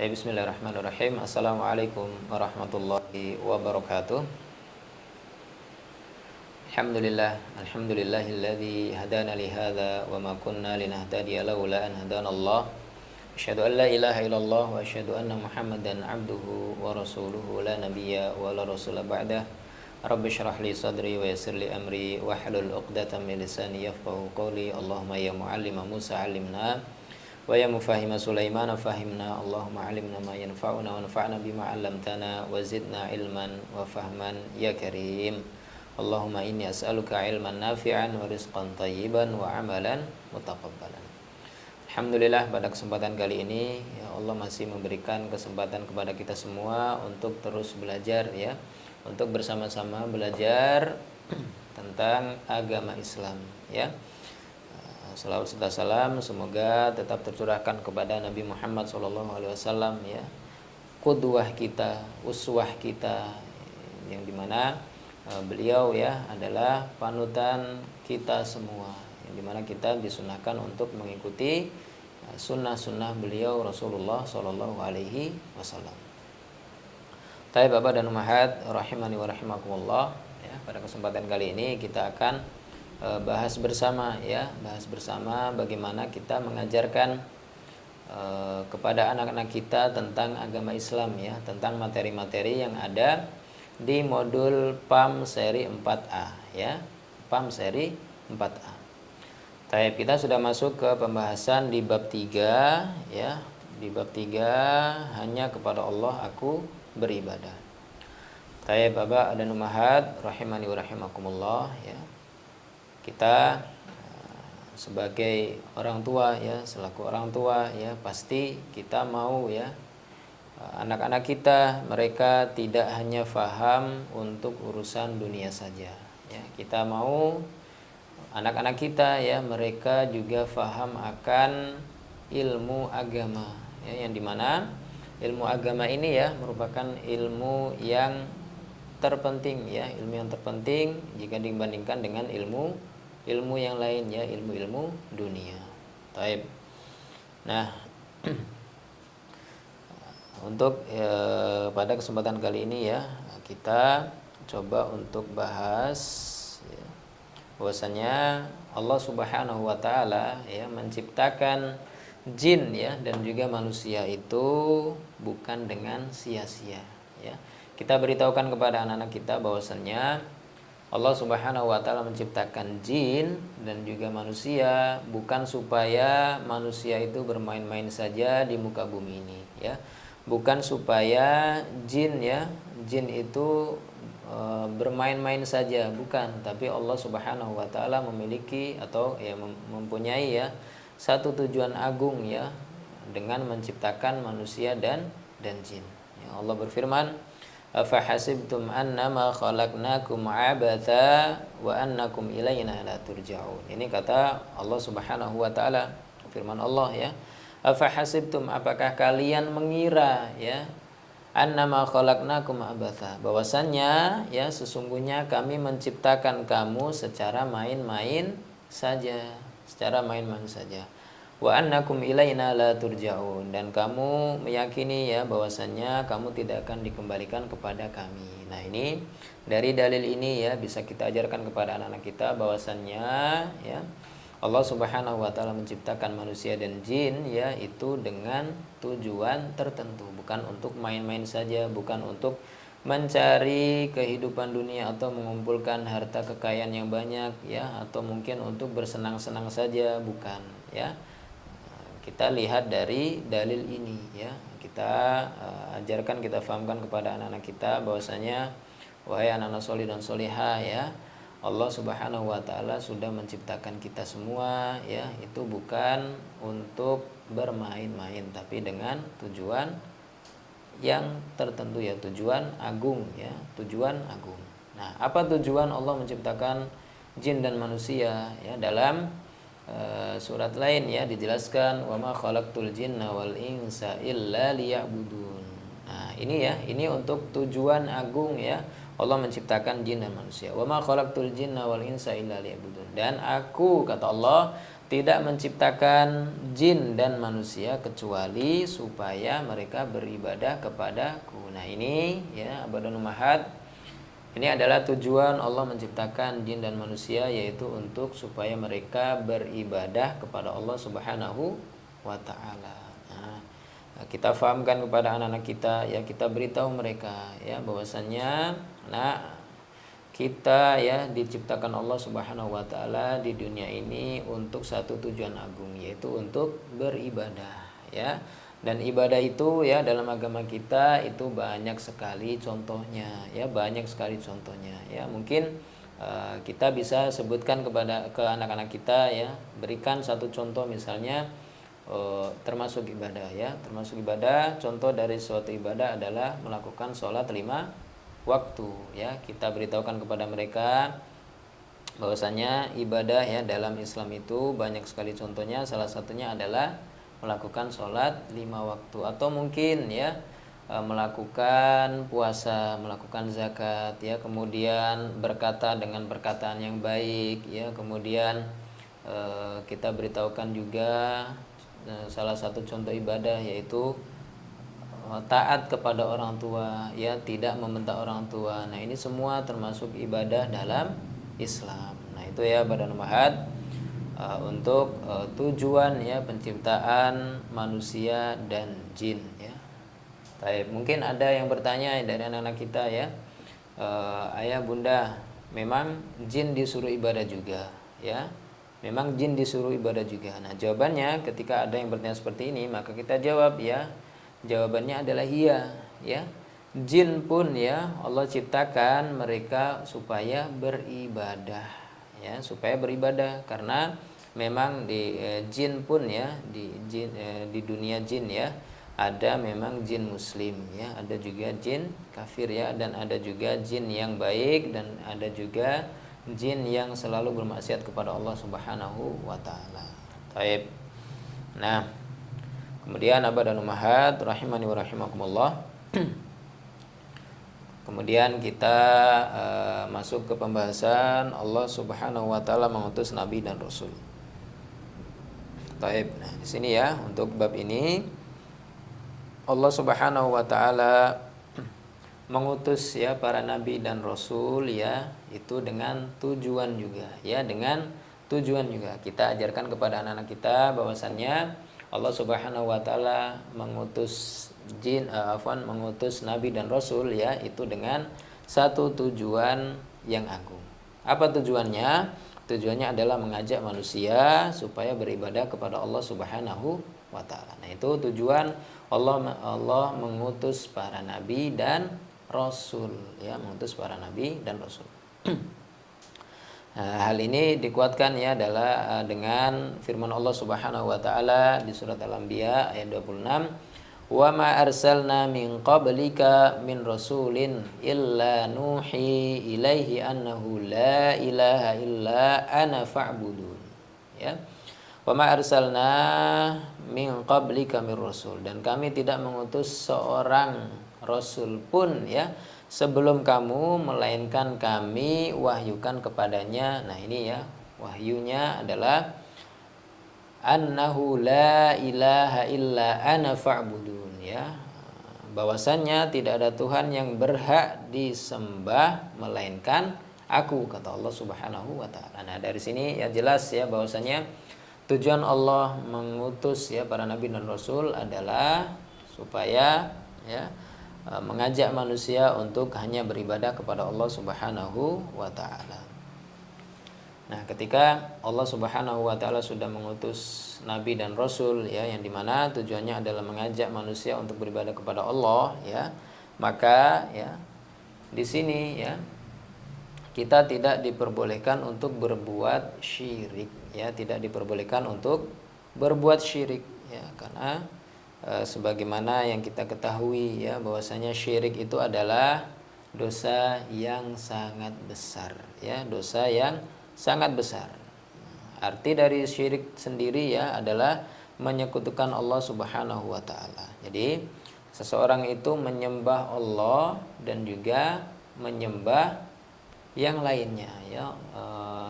Bismillahirrahmanirrahim. Assalamualaikum warahmatullahi wabarakatuh. Alhamdulillahilladzi hadana li hadza wa ma kunna linahtadiya laula an hadanallah. Asyhadu an la ilaha illallah wa asyhadu anna Muhammadan abduhu wa rasuluhu la nabiyya wa la rasula ba'dah. Rabbi shrah li sadri wa yassir li amri wa hlul 'uqdatam min lisani yafqahu qawli. Allahumma ya muallima Musa 'allimna wa ya mufahima Sulaiman fahimna. Allahumma 'allimna ma yanfa'una wa anfa'na bima 'allamtana wa zidna ilman wa fahman ya karim. Allahumma inni as'aluka ilman nafi'an wa rizqan thayyiban wa amalan mutaqabbalan. Alhamdulillah, pada kesempatan kali ini ya Allah masih memberikan kesempatan kepada kita semua untuk terus belajar ya, untuk bersama-sama belajar tentang agama Islam ya. Salawat serta salam semoga tetap tercurahkan kepada Nabi Muhammad SAW ya, qudwah kita, uswah kita, yang dimana beliau ya adalah panutan kita semua, yang dimana kita disunahkan untuk mengikuti sunnah-sunnah beliau Rasulullah SAW. Baik Bapak dan Ummahat rahimani wa rahimakumullah ya, pada kesempatan kali ini kita akan bahas bersama bagaimana kita mengajarkan kepada anak-anak kita tentang agama Islam ya, tentang materi-materi yang ada di modul PAM seri 4A ya, PAM seri 4A. Baik, kita sudah masuk ke pembahasan di bab 3 ya. Di bab 3 hanya kepada Allah aku beribadah. Baik Bapak dan Ummahat rahimani wa rahimakumullah ya. Kita sebagai orang tua ya, selaku orang tua ya, pasti kita mau ya anak-anak kita mereka tidak hanya faham untuk urusan dunia saja ya. Kita mau anak-anak kita ya mereka juga faham akan ilmu agama ya, yang dimana ilmu agama ini ya merupakan ilmu yang terpenting ya, ilmu yang terpenting jika dibandingkan dengan ilmu yang lain ya, ilmu dunia. Taib. Nah, untuk pada kesempatan kali ini ya kita coba untuk bahas ya, bahwasanya Allah Subhanahu wa taala ya menciptakan jin ya dan juga manusia itu bukan dengan sia-sia ya. Kita beritahukan kepada anak-anak kita bahwasanya Allah Subhanahu wa taala menciptakan jin dan juga manusia bukan supaya manusia itu bermain-main saja di muka bumi ini ya. Bukan supaya jin itu bermain-main saja, bukan, tapi Allah Subhanahu wa taala memiliki atau ya mempunyai ya satu tujuan agung ya dengan menciptakan manusia dan jin. Ya, Allah berfirman, "Afahasibtum annama khalaqnakum 'abatha wa annakum ilaina la turja'un." Ini kata Allah Subhanahu wa taala, firman Allah ya. Afahasibtum, apakah kalian mengira ya, annama khalaqnakum abatha, bahwasannya ya sesungguhnya kami menciptakan kamu secara main-main saja, wa annakum ilaina la turja'un, dan kamu meyakini ya bahwasannya kamu tidak akan dikembalikan kepada kami. Nah, ini dari dalil ini ya bisa kita ajarkan kepada anak-anak kita bahwasannya ya Allah Subhanahu wa taala menciptakan manusia dan jin ya itu dengan tujuan tertentu, bukan untuk main-main saja, bukan untuk mencari kehidupan dunia atau mengumpulkan harta kekayaan yang banyak ya, atau mungkin untuk bersenang-senang saja, bukan ya. Kita lihat dari dalil ini ya. Kita ajarkan, kita fahamkan kepada anak-anak kita bahwasanya wahai anak-anak solih dan solihah ya, Allah Subhanahu wa taala sudah menciptakan kita semua ya, itu bukan untuk bermain-main tapi dengan tujuan yang tertentu ya, tujuan agung ya, tujuan agung. Nah, apa tujuan Allah menciptakan jin dan manusia ya? Dalam surat lain ya dijelaskan, wa ma khalaqtul jinna wal insa illa liya'budun. Nah, ini ya, ini untuk tujuan agung ya. Allah menciptakan jin dan manusia. Wa ma khalaqtul jinna wal insa illa liya'budun. Dan aku, kata Allah, tidak menciptakan jin dan manusia kecuali supaya mereka beribadah kepadaku. Nah ini ya Abadun Ummahat, ini adalah tujuan Allah menciptakan jin dan manusia, yaitu untuk supaya mereka beribadah kepada Allah Subhanahu wa taala. Nah, kita fahamkan kepada anak-anak kita, ya kita beritahu mereka ya bahwasannya kita ya diciptakan Allah Subhanahu wa taala di dunia ini untuk satu tujuan agung, yaitu untuk beribadah ya. Dan ibadah itu ya dalam agama kita itu banyak sekali contohnya ya, banyak sekali contohnya ya. Mungkin kita bisa sebutkan ke anak-anak kita ya, berikan satu contoh misalnya termasuk ibadah ya, termasuk ibadah. Contoh dari suatu ibadah adalah melakukan sholat 5 waktu ya. Kita beritahukan kepada mereka bahwasanya ibadah ya dalam Islam itu banyak sekali contohnya. Salah satunya adalah melakukan sholat 5 waktu, atau mungkin ya melakukan puasa, melakukan zakat ya, kemudian berkata dengan perkataan yang baik ya, kemudian kita beritahukan juga salah satu contoh ibadah yaitu taat kepada orang tua ya, tidak membentak orang tua. Nah ini semua termasuk ibadah dalam Islam. Nah itu ya Badan Ummahat untuk tujuan ya penciptaan manusia dan jin ya. Baik, mungkin ada yang bertanya dari anak-anak kita ya, ayah bunda, memang jin disuruh ibadah juga ya, memang jin disuruh ibadah juga. Nah jawabannya ketika ada yang bertanya seperti ini, maka kita jawab ya, jawabannya adalah iya ya. Jin pun ya Allah ciptakan mereka supaya beribadah ya, supaya beribadah. Karena memang di jin pun ya, di dunia jin ya, ada memang jin muslim ya, ada juga jin kafir ya, dan ada juga jin yang baik, dan ada juga jin yang selalu bermaksiat kepada Allah Subhanahu wa taala. Baik. Nah, kemudian Abah dan Ummahat rahimani wa rahimakumullah. Kemudian kita masuk ke pembahasan Allah Subhanahu wa taala mengutus nabi dan rasul. Baik. Nah, di sini ya untuk bab ini Allah Subhanahu wa taala mengutus ya para nabi dan rasul ya, itu dengan tujuan juga ya, dengan tujuan juga. Kita ajarkan kepada anak-anak kita bahwasannya Allah Subhanahu wa taala mengutus mengutus nabi dan rasul ya, itu dengan satu tujuan yang agung. Apa tujuannya? Tujuannya adalah mengajak manusia supaya beribadah kepada Allah Subhanahu wa taala. Nah, itu tujuan Allah mengutus para nabi dan rasul ya, mengutus para nabi dan rasul. Nah, hal ini dikuatkan ya adalah dengan firman Allah Subhanahu wa taala di surat Al-Anbiya ayat 26, "Wa ma arsalna min qablika min rasulin illa nuhi ilaihi annahu la ilaha illa ana fa'budun." Ya. "Wa ma arsalna min qablika min rasul." Dan kami tidak mengutus seorang rasul pun ya sebelum kamu, melainkan kami wahyukan kepadanya. Nah ini ya, wahyunya adalah annahu la ilaha illa ana fa'budun ya, bahwasannya tidak ada Tuhan yang berhak disembah melainkan aku, kata Allah Subhanahu wa taala. Nah dari sini ya jelas ya bahwasanya tujuan Allah mengutus ya para nabi dan rasul adalah supaya ya mengajak manusia untuk hanya beribadah kepada Allah Subhanahu wa taala. Nah, ketika Allah Subhanahu wa taala sudah mengutus nabi dan rasul ya, yang dimana tujuannya adalah mengajak manusia untuk beribadah kepada Allah ya, maka ya di sini ya kita tidak diperbolehkan untuk berbuat syirik ya, tidak diperbolehkan untuk berbuat syirik ya, karena sebagaimana yang kita ketahui ya bahwasanya syirik itu adalah dosa yang sangat besar ya, dosa yang sangat besar. Arti dari syirik sendiri ya adalah menyekutukan Allah Subhanahu wa taala. Jadi seseorang itu menyembah Allah dan juga menyembah yang lainnya ya.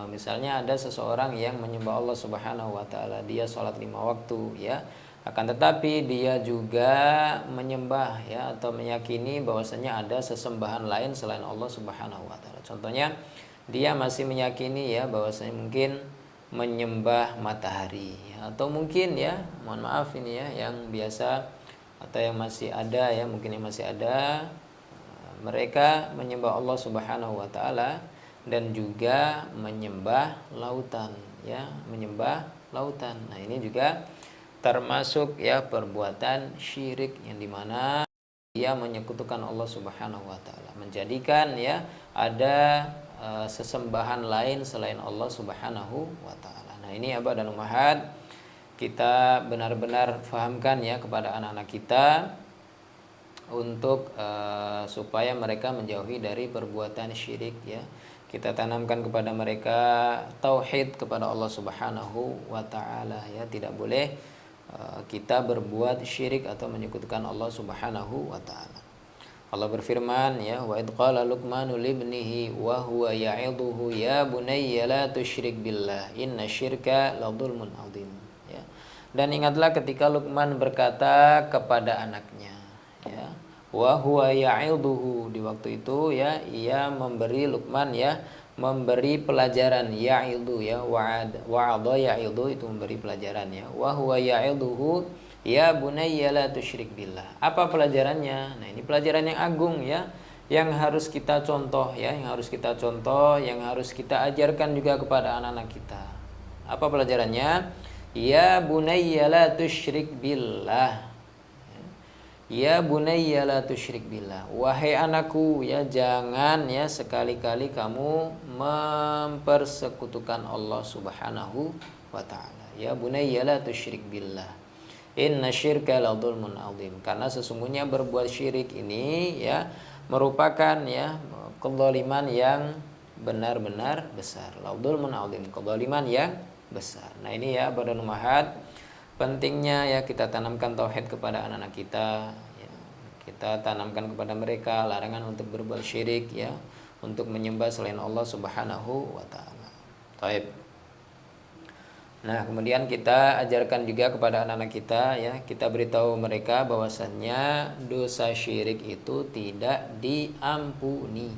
Misalnya ada seseorang yang menyembah Allah Subhanahu wa taala, dia sholat 5 waktu ya. Akan tetapi dia juga menyembah ya atau meyakini bahwasanya ada sesembahan lain selain Allah Subhanahu wa taala. Contohnya dia masih meyakini ya bahwasanya mungkin menyembah matahari ya, atau mungkin ya, mohon maaf ini ya yang biasa atau yang masih ada ya, mungkin yang masih ada mereka menyembah Allah Subhanahu wa taala dan juga menyembah lautan ya, menyembah lautan. Nah, ini juga termasuk ya perbuatan syirik yang dimana dia menyekutukan Allah Subhanahu wa taala, menjadikan ya ada sesembahan lain selain Allah Subhanahu wa taala. Nah, ini Abah dan Ummahat kita benar-benar fahamkan ya kepada anak-anak kita untuk supaya mereka menjauhi dari perbuatan syirik ya. Kita tanamkan kepada mereka tauhid kepada Allah Subhanahu wa taala ya. Tidak boleh kita berbuat syirik atau menyekutukan Allah Subhanahu wa taala. Allah berfirman ya, wa id qala Luqmanu libnihi wa huwa ya'idhuhu ya bunayya la tusyrik billah inna syirka la dzulmun adzim ya. Dan ingatlah ketika Luqman berkata kepada anaknya ya, wa huwa ya'idhuhu, di waktu itu ya ia memberi Luqman ya, memberi pelajaran ya'idhu ya, wa'adha ya'idhu itu memberi pelajaran ya, wa huwa ya'idhuhu ya bunayya la tusyrik billah. Apa pelajarannya? Nah, ini pelajaran yang agung ya, yang harus kita contoh ya, yang harus kita contoh, yang harus kita ajarkan juga kepada anak-anak kita. Apa pelajarannya? Ya bunayya la tusyrik billah. Ya bunayya la tusyrik billah. Wahai anakku ya, jangan ya sekali-kali kamu mempersekutukan Allah Subhanahu wa taala. Ya bunayya la tusyrik billah. Inna syirka la dzulmun adzim. Karena sesungguhnya berbuat syirik ini ya merupakan ya kezaliman yang benar-benar besar. La dzulmun adzim, kezaliman yang besar. Nah, ini ya Badan Ummahat, pentingnya ya kita tanamkan tauhid kepada anak-anak kita ya. Kita tanamkan kepada mereka larangan untuk berbuat syirik ya, untuk menyembah selain Allah Subhanahu wa taala. Baik. Nah, kemudian kita ajarkan juga kepada anak-anak kita ya, kita beritahu mereka bahwasannya dosa syirik itu tidak diampuni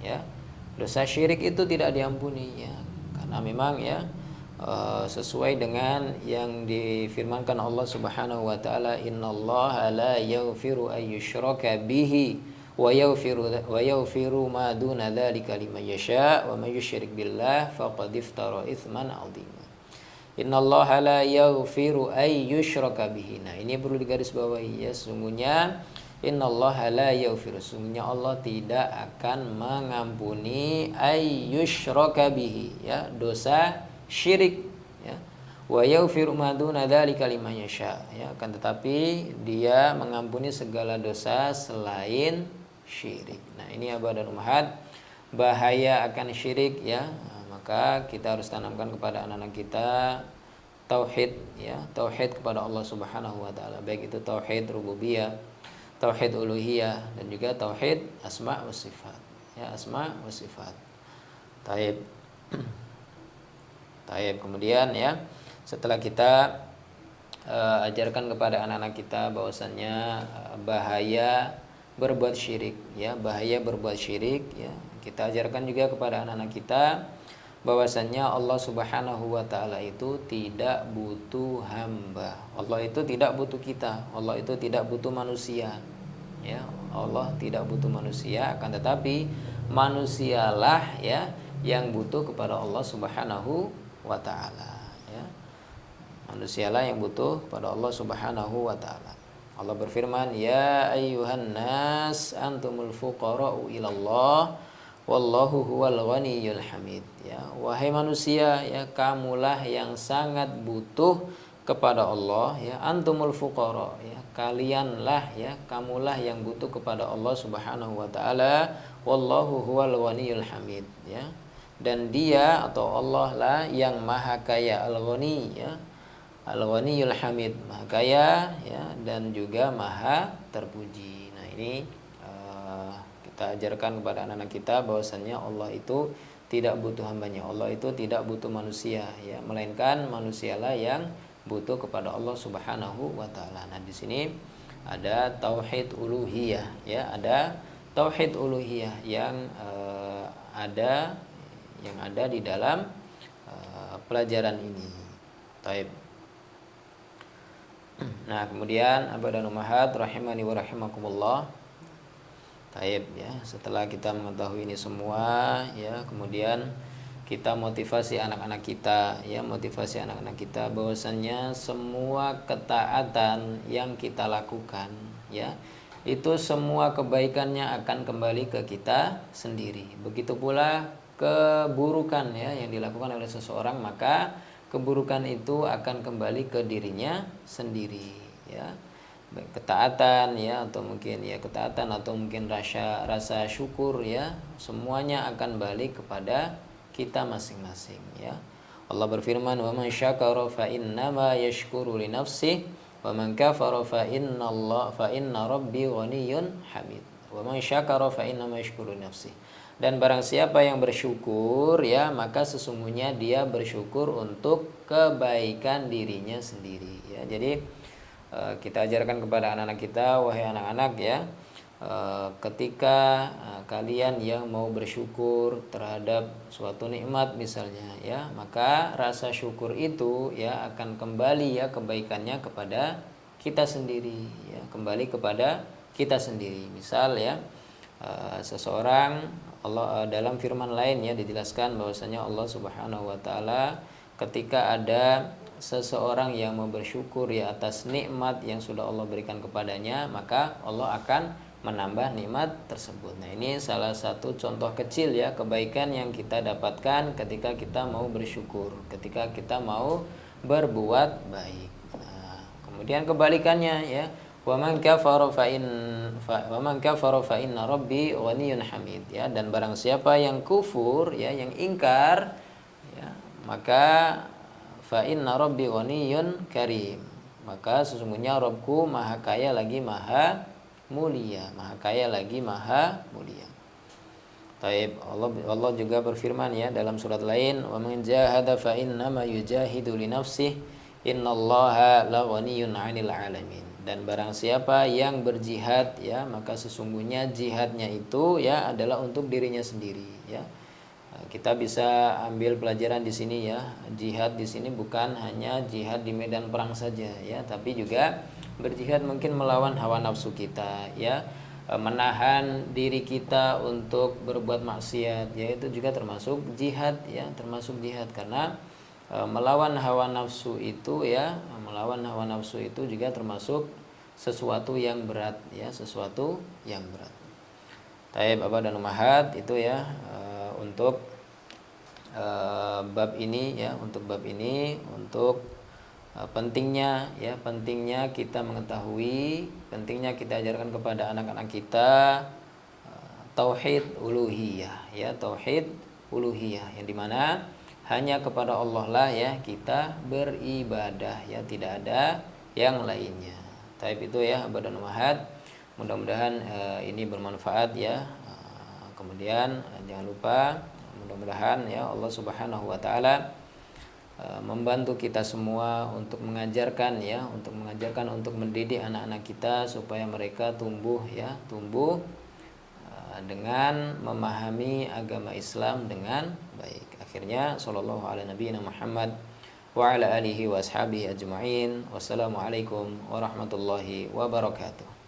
ya. Dosa syirik itu tidak diampuni ya, karena memang ya sesuai dengan yang difirmankan Allah Subhanahu wa taala, innallaha la yaghfiru ay yushraka bihi wa yaghfiru ma duna dzalika liman yasha wa may yusyrik billah faqad iftara itsman 'azima. Innallaha la yaghfiru ay yushraka bihi. Nah, ini perlu digarisbawahi ya, sesungguhnya innallaha la yaghfiru, sesungguhnya Allah tidak akan mengampuni ay yushraka bihi ya, dosa syirik ya, wa yaghfiru ma duna dzalika liman yasha ya, akan tetapi dia mengampuni segala dosa selain syirik. Nah, ini Abah dan Ummahat bahaya akan syirik ya. Nah, maka kita harus tanamkan kepada anak-anak kita tauhid ya, tauhid kepada Allah Subhanahu wa taala, baik itu tauhid rububiyah, tauhid uluhiyah, dan juga tauhid asma wa sifat ya, asma wa sifat. Taib. Taib. Kemudian ya, setelah kita ajarkan kepada anak-anak kita bahwasannya bahaya berbuat syirik ya, bahaya berbuat syirik ya, kita ajarkan juga kepada anak-anak kita bahwasannya Allah Subhanahu wa taala itu tidak butuh hamba. Allah itu tidak butuh kita. Allah itu tidak butuh manusia. Ya, Allah tidak butuh manusia, akan tetapi manusialah ya yang butuh kepada Allah Subhanahu wa taala ya. Manusialah yang butuh kepada Allah Subhanahu wa taala. Allah berfirman, ya ayyuhan nas antumul fuqara'u ilallah wallahu huwal ghaniyyul hamid ya. Wahai manusia ya, kamulah yang sangat butuh kepada Allah ya, antumul fuqara ya, kalianlah ya, kamulah yang butuh kepada Allah Subhanahu wa taala, wallahu huwal ghaniyyul hamid ya, dan dia atau Allah lah yang maha kaya, al-ghani ya, al-ghaniyyul hamid, maha kaya ya, dan juga maha terpuji. Nah, ini Kita ajarkan kepada anak-anak kita bahwasannya Allah itu tidak butuh hambanya, Allah itu tidak butuh manusia, ya, melainkan manusialah yang butuh kepada Allah Subhanahu wa taala. Nah, di sini ada tauhid uluhiyah, ya, ada tauhid uluhiyah yang ada di dalam pelajaran ini. Taib. Nah, kemudian Abah dan Ummahat rahimani wa rahimakumullah. Taib, ya. Setelah kita mengetahui ini semua, ya, kemudian kita motivasi anak-anak kita, ya, motivasi anak-anak kita bahwasannya semua ketaatan yang kita lakukan, ya, itu semua kebaikannya akan kembali ke kita sendiri. Begitu pula keburukan, ya, yang dilakukan oleh seseorang, maka keburukan itu akan kembali ke dirinya sendiri, ya. Baik ketaatan, ya, atau mungkin ya ketaatan atau mungkin rasa syukur, ya, semuanya akan balik kepada kita masing-masing, ya. Allah berfirman, "Wa man syakara fa innama yashkuru li nafsihi wa man kafara fa inna rabbi ghaniyyun hamid." Wa man syakara fa innama yashkuru li nafsihi. Dan barang siapa yang bersyukur, ya, maka sesungguhnya dia bersyukur untuk kebaikan dirinya sendiri, ya. Jadi kita ajarkan kepada anak-anak kita, wahai anak-anak, ya, ketika kalian yang mau bersyukur terhadap suatu nikmat misalnya, ya, maka rasa syukur itu, ya, akan kembali, ya, kebaikannya kepada kita sendiri, ya, kembali kepada kita sendiri. Misal, ya, seseorang, Allah dalam firman lain, ya, dijelaskan bahwasanya Allah Subhanahu wa taala ketika ada seseorang yang mau bersyukur, ya, atas nikmat yang sudah Allah berikan kepadanya, maka Allah akan menambah nikmat tersebut. Nah, ini salah satu contoh kecil, ya, kebaikan yang kita dapatkan ketika kita mau bersyukur, ketika kita mau berbuat baik. Nah, kemudian kebalikannya, ya, wa man kafara fa inna rabbi ghaniyyun hamid, ya, dan barang siapa yang kufur, ya, yang ingkar, ya, maka fa inna rabbi ghaniyyun karim, maka sesungguhnya Rabbku maha kaya lagi maha mulia, maha kaya lagi maha mulia. Taib. Allah juga berfirman, ya, dalam surat lain, wa man jahada fa innama yujahidu li nafsihi innallaha la ghaniyyun 'anil 'alamin. Dan barang siapa yang berjihad, ya, maka sesungguhnya jihadnya itu, ya, adalah untuk dirinya sendiri, ya. Kita bisa ambil pelajaran di sini, ya, jihad di sini bukan hanya jihad di medan perang saja, ya, tapi juga berjihad mungkin melawan hawa nafsu kita, ya, menahan diri kita untuk berbuat maksiat, ya, itu juga termasuk jihad, ya, termasuk jihad, karena melawan hawa nafsu itu, ya, melawan hawa nafsu itu juga termasuk sesuatu yang berat, ya, sesuatu yang berat. Taib, Abah dan Ummahat, itu, ya, untuk bab ini, ya, untuk bab ini, untuk pentingnya, ya, pentingnya kita mengetahui, pentingnya kita ajarkan kepada anak-anak kita tauhid uluhiyah, ya, tauhid uluhiyah, yang dimana hanya kepada Allah lah, ya, kita beribadah, ya, tidak ada yang lainnya. Taib, itu, ya, Abah dan Ummahat, mudah-mudahan ini bermanfaat, ya. Kemudian jangan lupa, mudah-mudahan, ya, Allah Subhanahu wa taala membantu kita semua untuk mengajarkan, ya, untuk mendidik anak-anak kita supaya mereka tumbuh, ya, tumbuh dengan memahami agama Islam dengan baik. Akhirnya, sallallahu ala nabiyina Muhammad wa ala alihi wa ashabihi ajma'in. Wassalamualaikum warahmatullahi wabarakatuh.